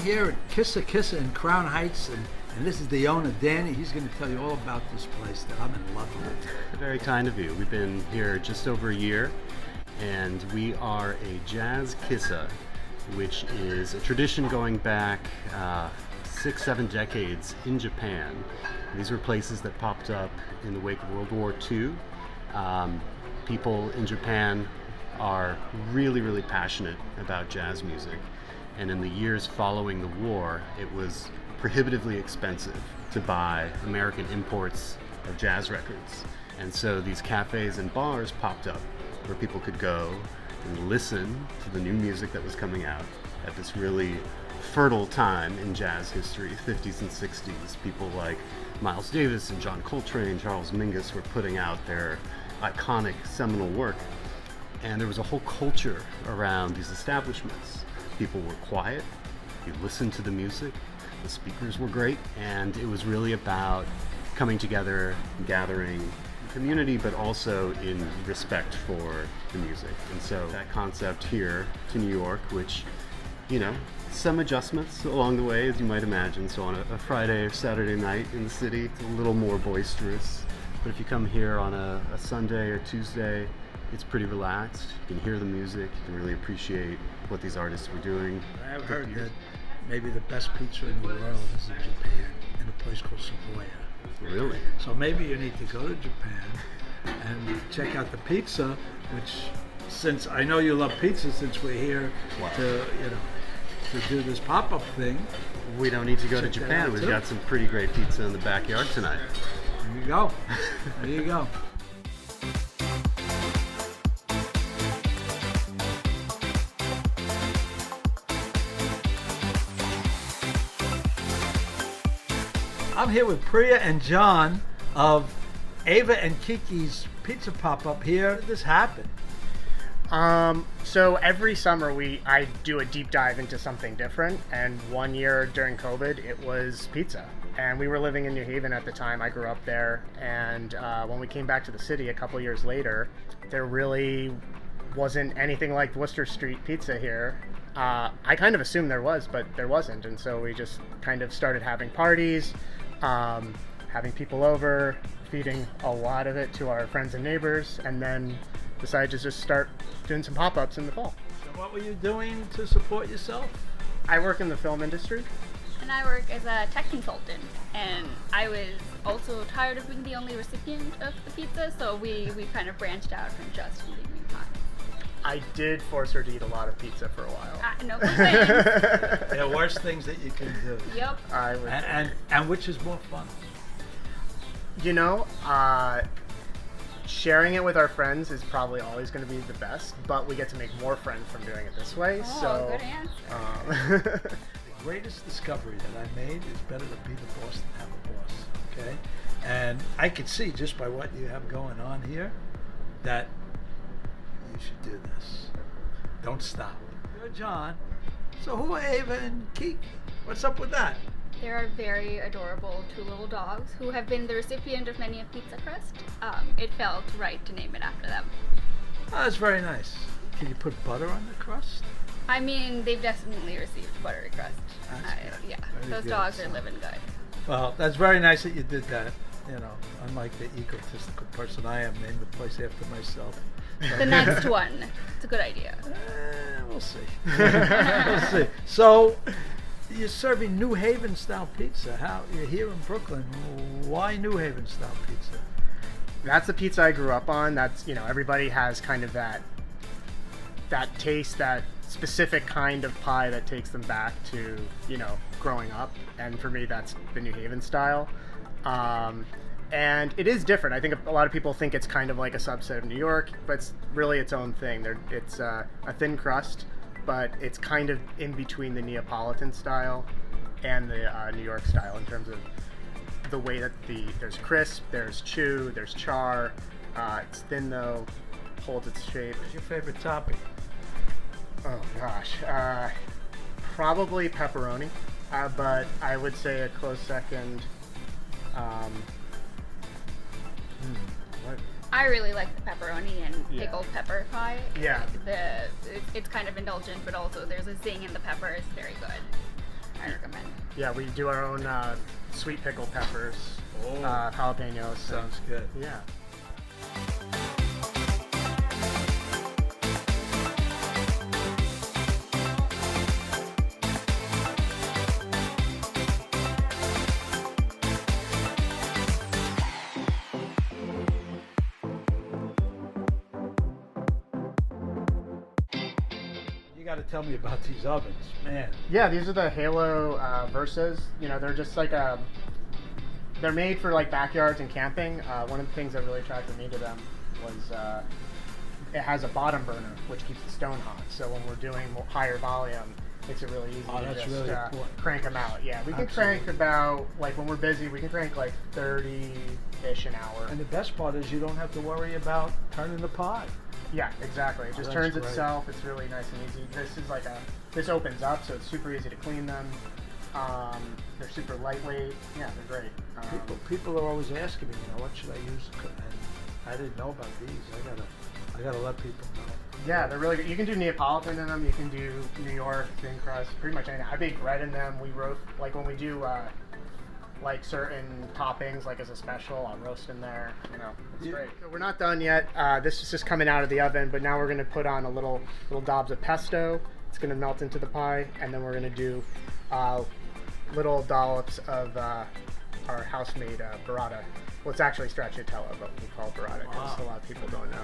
here at Kissa Kissa in Crown Heights, and this is the owner, Danny. He's going to tell you all about this place that I'm in love with. Very kind of you. We've been here just over a year, and we are a jazz kissa, which is a tradition going back 6-7 decades in Japan. These were places that popped up in the wake of World War II. People in Japan are really, really passionate about jazz music. And in the years following the war, it was prohibitively expensive to buy American imports of jazz records. And so these cafes and bars popped up where people could go and listen to the new music that was coming out at this really fertile time in jazz history, 50s and 60s. People like Miles Davis and John Coltrane, Charles Mingus were putting out their iconic seminal work. And there was a whole culture around these establishments. People were quiet, you listened to the music, the speakers were great, and it was really about coming together, gathering in community, but also in respect for the music. And so that concept here to New York, which, you know, some adjustments along the way, as you might imagine. So on a Friday or Saturday night in the city, it's a little more boisterous. But if you come here on a Sunday or Tuesday, it's pretty relaxed. You can hear the music. You can really appreciate what these artists were doing. I've heard that maybe the best pizza in the world is in Japan, in a place called Savoya. Really? So maybe you need to go to Japan and check out the pizza, which, since I know you love pizza, since we're here to do this pop-up thing. We don't need to go to Japan. We've got some pretty great pizza in the backyard tonight. There you go. There you go. I'm here with Priya and John of Ava and Kiki's Pizza Pop-Up here. How did this happen? So every summer I do a deep dive into something different, and one year during COVID it was pizza. And we were living in New Haven at the time. I grew up there, and when we came back to the city a couple years later, there really wasn't anything like Worcester Street pizza here. I kind of assumed there was, but there wasn't, and so we just kind of started having parties, having people over, feeding a lot of it to our friends and neighbors, and then decided to just start doing some pop-ups in the fall. So what were you doing to support yourself? I work in the film industry. And I work as a tech consultant, and I was also tired of being the only recipient of the pizza, so we kind of branched out from just eating meat pies. I did force her to eat a lot of pizza for a while. No complaints. There are worse things that you can do. Yep. And which is more fun? You know, sharing it with our friends is probably always going to be the best, but we get to make more friends from doing it this way. Oh, good answer. The greatest discovery that I made is better to be the boss than have a boss, okay? And I could see just by what you have going on here that you should do this. Don't stop. You're John. So who are Ava and Kiki? What's up with that? They are very adorable two little dogs who have been the recipient of many a pizza crust. It felt right to name it after them. Oh, that's very nice. Can you put butter on the crust? I mean, they've definitely received buttery crust. That's good. Yeah, Very those good. dogs are living good. Well, that's very nice that you did that. You know, unlike the egotistical person I am, named the place after myself. The next one. It's a good idea. We'll see. We'll see. So, you're serving New Haven style pizza. You're here in Brooklyn. Why New Haven style pizza? That's the pizza I grew up on. That's, you know, everybody has kind of that taste, that specific kind of pie that takes them back to, you know, growing up. And for me, that's the New Haven style. And it is different. I think a lot of people think it's kind of like a subset of New York, but it's really its own thing. It's a thin crust, but it's kind of in between the Neapolitan style and the New York style in terms of the way that there's crisp, there's chew, there's char. It's thin though, holds its shape. What's your favorite topping? Oh gosh, probably pepperoni, but I would say a close second. What? I really like the pepperoni and pickled pepper pie. Yeah. It's kind of indulgent, but also there's a zing in the pepper. It's very good. I recommend. Yeah, we do our own sweet pickled peppers, jalapenos. Sounds good. Yeah. You got to tell me about these ovens, man. Yeah, these are the Halo Versas. You know, they're just like they're made for like backyards and camping. One of the things that really attracted me to them was it has a bottom burner, which keeps the stone hot. So when we're doing higher volume, makes it really easy to That's just really important. crank them out. Yeah, we can Absolutely. crank about, like when we're busy, we can crank like 30-ish an hour. And the best part is you don't have to worry about turning the pie. Yeah, exactly. It just that's turns great. itself. It's really nice and easy. This is like this opens up, so it's super easy to clean them. They're super lightweight. Yeah, they're great. People are always asking me, what should I use to cook? And I didn't know about these. I gotta let people know. Yeah, they're really good. You can do Neapolitan in them. You can do New York, thin crust, pretty much anything. I bake bread in them. We roast, like when we do like certain toppings, like as a special, I'll roast in there. You know, it's great. So we're not done yet. This is just coming out of the oven, but now we're gonna put on a little daubs of pesto. It's gonna melt into the pie, and then we're gonna do little dollops of our house-made burrata. Well, it's actually stracciatella, but we call it burrata because Wow. a lot of people don't know.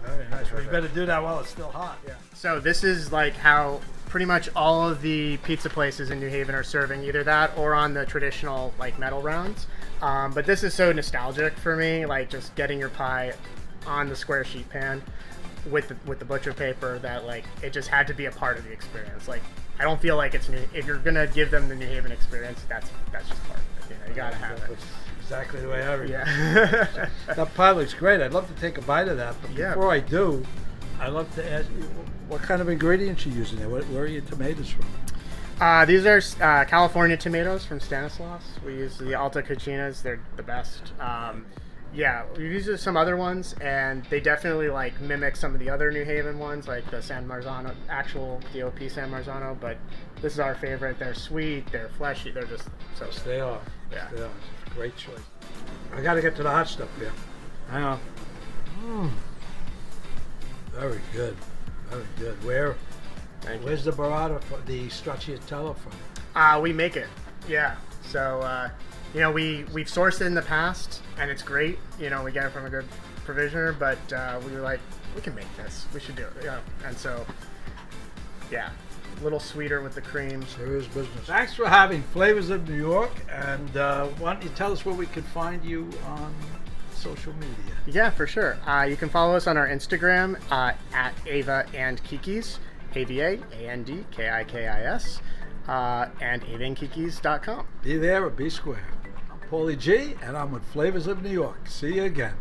Very nice. Well, you better do that while it's still hot. Yeah. So this is like how pretty much all of the pizza places in New Haven are serving either that or on the traditional like metal rounds. But this is so nostalgic for me, like just getting your pie on the square sheet pan with the butcher paper, that like it just had to be a part of the experience. Like I don't feel like it's new. If you're gonna give them the New Haven experience, that's just part of it. You know, you gotta have it. That's exactly the way I remember. Yeah. That pie looks great. I'd love to take a bite of that, but Yeah. before I do, I'd love to ask you what kind of ingredients you're using there. Where are your tomatoes from? These are California tomatoes from Stanislaus. We use the Alta Cucinas. They're the best. Yeah, we use some other ones, and they definitely like mimic some of the other New Haven ones, like the San Marzano, actual DOP San Marzano. But this is our favorite. They're sweet. They're fleshy. They're just so. Yes, they are. Yeah. They are. It's a great choice. I got to get to the hot stuff here. Hang on. Very good. Very good. Where's the burrata, the stracciatella from? We make it. Yeah. So, you know, we've sourced it in the past, and it's great. You know, we get it from a good provisioner, but we were like, we can make this. We should do it. Yeah. And so, yeah, a little sweeter with the cream. Serious business. Thanks for having Flavors of New York, and why don't you tell us where we can find you on social media? Yeah, for sure. You can follow us on our Instagram at Ava and Kiki's, AVA, ANDKIKIS, and avaandkikis.com. Be there or be square. I'm Paulie Gee, and I'm with Flavors of New York. See you again.